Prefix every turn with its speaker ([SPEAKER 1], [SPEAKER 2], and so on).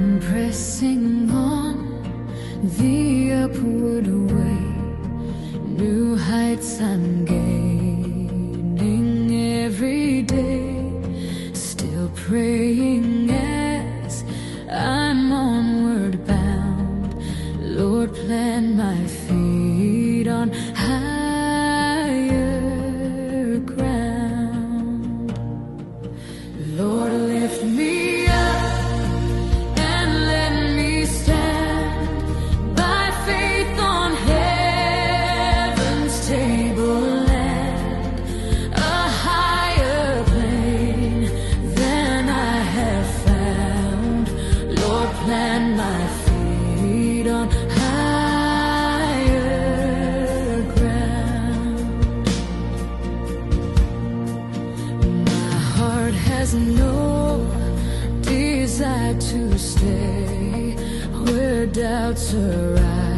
[SPEAKER 1] I'm pressing on the upward way, new heights I'm gaining every day, still praying as I'm onward bound. Lord, plant my feet on higher ground. Lord, lift me up and let me stand by faith on heaven's tableland, a higher plane than I have found. Lord, plant my feet on higher ground. My heart has no desire to stay where doubts arise.